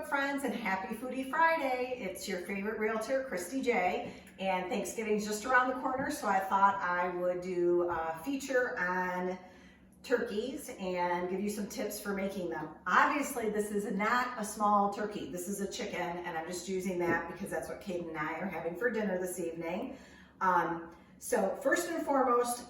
Facebook friends, and happy Foodie Friday. It's your favorite realtor, Christy J, and Thanksgiving's just around the corner, so I thought I would do a feature on turkeys and give you some tips for making them. Obviously, this is not a small turkey. This is a chicken, and I'm just using that because that's what Caden and I are having for dinner this evening. So first and foremost,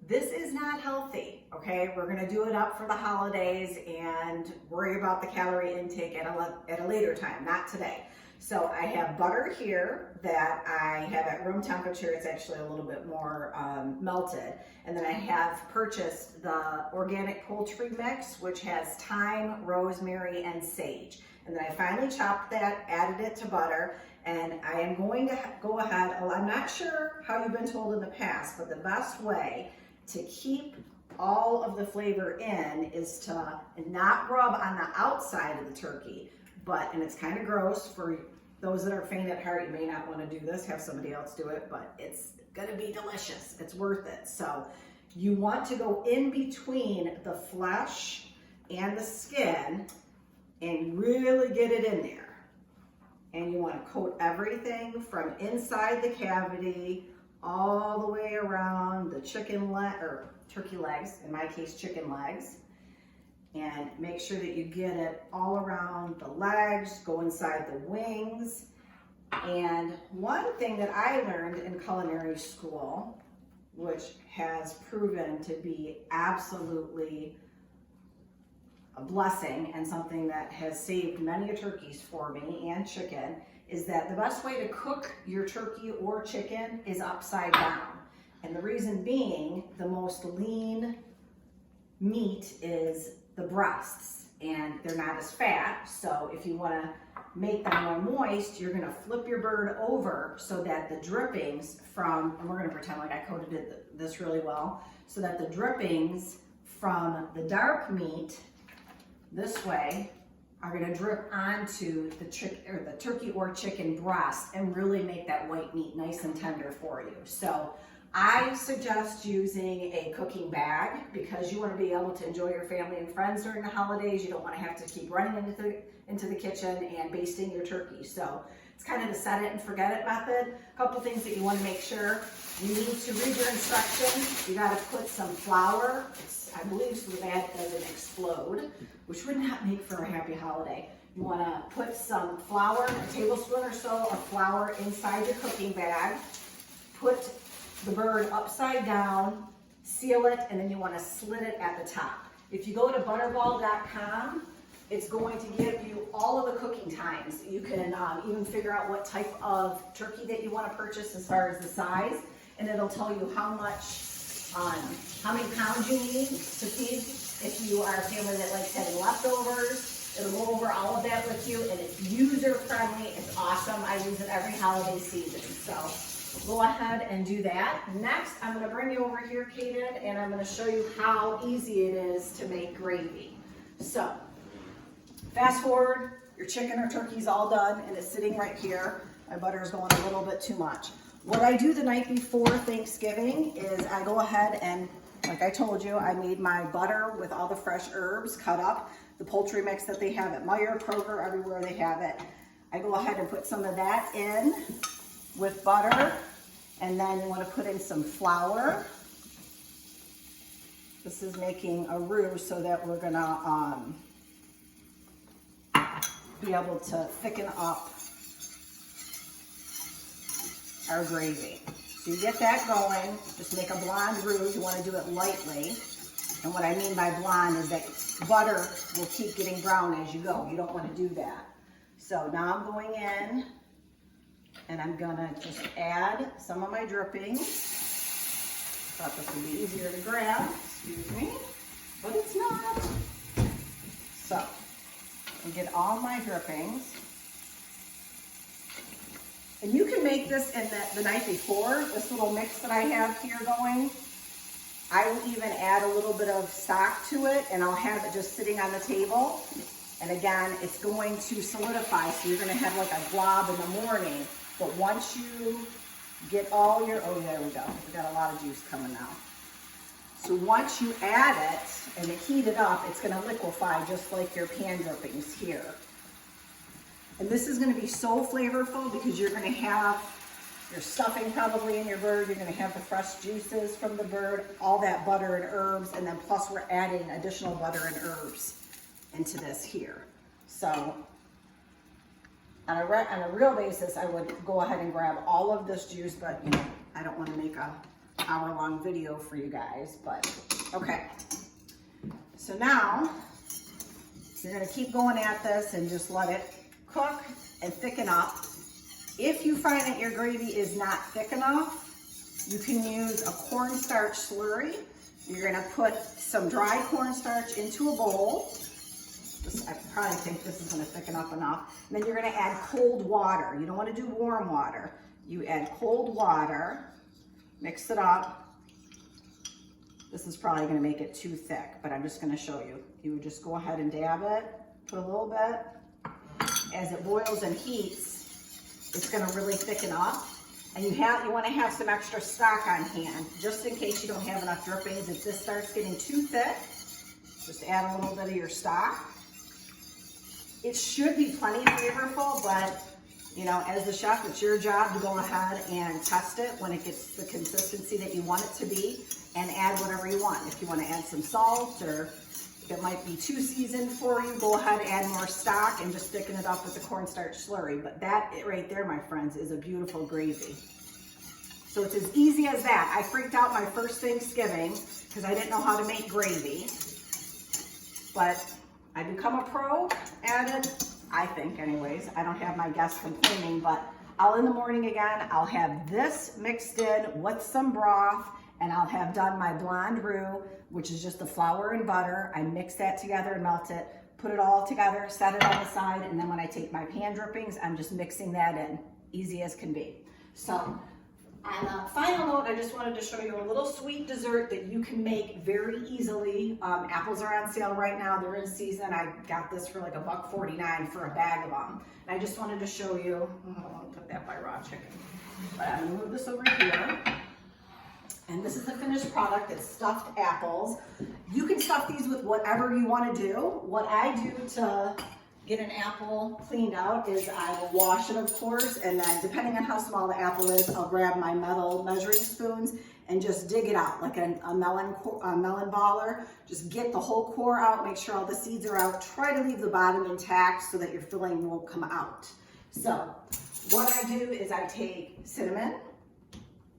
this is not healthy, okay? We're gonna do it up for the holidays and worry about the calorie intake at a later time, not today. So I have butter here that I have at room temperature. It's actually a little bit more melted. And then I have purchased the organic poultry mix, which has thyme, rosemary, and sage. And then I finally chopped that, added it to butter, and I am going to go ahead. I'm not sure how you've been told in the past, but the best way to keep all of the flavor in is to not rub on the outside of the turkey, and it's kind of gross for those that are faint at heart. You may not want to do this, have somebody else do it, but it's gonna be delicious. It's worth it. So you want to go in between the flesh and the skin and really get it in there. And you want to coat everything from inside the cavity all the way around the chicken leg, or turkey legs, in my case chicken legs, and make sure that you get it all around the legs, go inside the wings. And one thing that I learned in culinary school, which has proven to be absolutely a blessing and something that has saved many turkeys for me and chicken, is that the best way to cook your turkey or chicken is upside down. And the reason being, the most lean meat is the breasts, and they're not as fat. So if you want to make them more moist, you're going to flip your bird over so that the drippings from, and we're going to pretend like I coated this really well, so that the drippings from the dark meat this way are going to drip onto the turkey or chicken breast and really make that white meat nice and tender for you. So I suggest using a cooking bag because you want to be able to enjoy your family and friends during the holidays. You don't want to have to keep running into the kitchen and basting your turkey. So it's kind of the set it and forget it method. A couple things that you want to make sure. You need to read your instructions. You got to put some flour, I believe, so that doesn't explode, which would not make for a happy holiday. You want to put some flour, a tablespoon or so of flour inside your cooking bag. Put the bird upside down, seal it, and then you want to slit it at the top. If you go to butterball.com, it's going to give you all of the cooking times. You can even figure out what type of turkey that you want to purchase as far as the size, and it'll tell you how many pounds you need to feed. If you are a family that likes having leftovers, it'll go over all of that with you, and it's user friendly. It's awesome. I use it every holiday season. So go ahead and do that. Next, I'm going to bring you over here, Caden, and I'm going to show you how easy it is to make gravy. So fast forward, your chicken or turkey's all done, and it's sitting right here. My butter is going a little bit too much. What I do the night before Thanksgiving is I go ahead and, like I told you, I made my butter with all the fresh herbs cut up, the poultry mix that they have at Meijer, Kroger, everywhere they have it. I go ahead and put some of that in with butter, and then you want to put in some flour. This is making a roux so that we're gonna be able to thicken up our gravy. So you get that going, just make a blonde roux. You want to do it lightly. And what I mean by blonde is that butter will keep getting brown as you go. You don't want to do that. So now I'm going in and I'm gonna just add some of my drippings. Thought this would be easier to grab, excuse me, but it's not. So I get all my drippings. And you can make this in the night before, this little mix that I have here going. I will even add a little bit of stock to it, and I'll have it just sitting on the table. And again, it's going to solidify, so you're gonna have like a glob in the morning. But once you get all your, oh, there we go. We got a lot of juice coming now. So once you add it and heat it up, it's gonna liquefy just like your pan drippings here. And this is gonna be so flavorful because you're gonna have your stuffing probably in your bird, you're gonna have the fresh juices from the bird, all that butter and herbs, and then plus we're adding additional butter and herbs into this here. So on a real basis, I would go ahead and grab all of this juice, but you know, I don't wanna make a hour-long video for you guys, but okay. So now, you're gonna keep going at this and just let it cook and thicken up. If you find that your gravy is not thick enough, you can use a cornstarch slurry. You're gonna put some dry cornstarch into a bowl. I probably think this is gonna thicken up enough. And then you're gonna add cold water. You don't wanna do warm water. You add cold water, mix it up. This is probably gonna make it too thick, but I'm just gonna show you. You would just go ahead and dab it, put a little bit. As it boils and heats, it's gonna really thicken up. And you wanna have some extra stock on hand, just in case you don't have enough drippings. If this starts getting too thick, just add a little bit of your stock. It should be plenty flavorful, but you know, as the chef, it's your job to go ahead and test it when it gets the consistency that you want it to be, and add whatever you want. If you wanna add some salt, or if it might be too seasoned for you, go ahead and add more stock and just thicken it up with the cornstarch slurry. But that right there, my friends, is a beautiful gravy. So it's as easy as that. I freaked out my first Thanksgiving because I didn't know how to make gravy. But I become a pro at it, I think anyways. I don't have my guests complaining, but in the morning again, I'll have this mixed in with some broth, and I'll have done my blonde roux, which is just the flour and butter. I mix that together and melt it, put it all together, set it on the side, and then when I take my pan drippings, I'm just mixing that in. Easy as can be. So on a final note, I just wanted to show you a little sweet dessert that you can make very easily. Apples are on sale right now. They're in season. I got this for like $1.49 for a bag of them. And I just wanted to show you, I'll put that by raw chicken. But I'm gonna move this over here. And this is the finished product. It's stuffed apples. You can stuff these with whatever you want to do. What I do to get an apple cleaned out is I will wash it, of course, and then depending on how small the apple is, I'll grab my metal measuring spoons and just dig it out like a melon baller. Just get the whole core out, make sure all the seeds are out. Try to leave the bottom intact so that your filling won't come out. So what I do is I take cinnamon,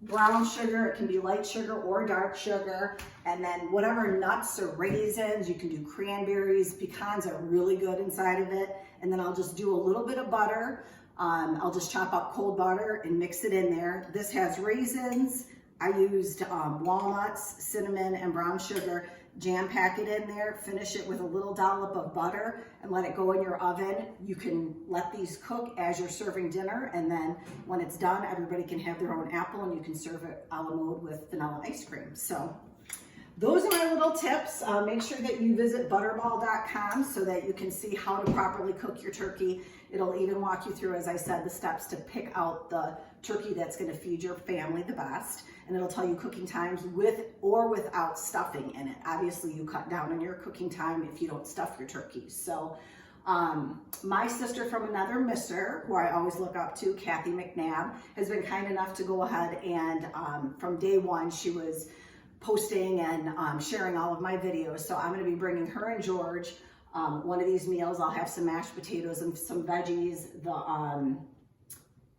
brown sugar, it can be light sugar or dark sugar, and then whatever nuts or raisins, you can do cranberries, pecans are really good inside of it, and then I'll just do a little bit of butter. I'll just chop up cold butter and mix it in there. This has raisins. I used walnuts, cinnamon, and brown sugar. Jam pack it in there, finish it with a little dollop of butter, and let it go in your oven. You can let these cook as you're serving dinner, and then when it's done, everybody can have their own apple, and you can serve it a la mode with vanilla ice cream. So those are my little tips. Make sure that you visit butterball.com so that you can see how to properly cook your turkey. It'll even walk you through, as I said, the steps to pick out the turkey that's gonna feed your family the best. And it'll tell you cooking times with or without stuffing in it. Obviously, you cut down on your cooking time if you don't stuff your turkeys. So my sister from another mister, who I always look up to, Kathy McNabb, has been kind enough to go ahead and from day one, she was posting and sharing all of my videos. So I'm gonna be bringing her and George one of these meals. I'll have some mashed potatoes and some veggies, the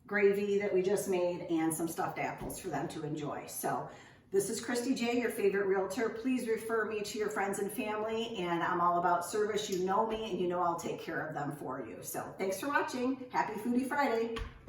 gravy that we just made, and some stuffed apples for them to enjoy. So this is Christy J, your favorite realtor. Please refer me to your friends and family, and I'm all about service. You know me, and you know I'll take care of them for you. So thanks for watching. Happy Foodie Friday.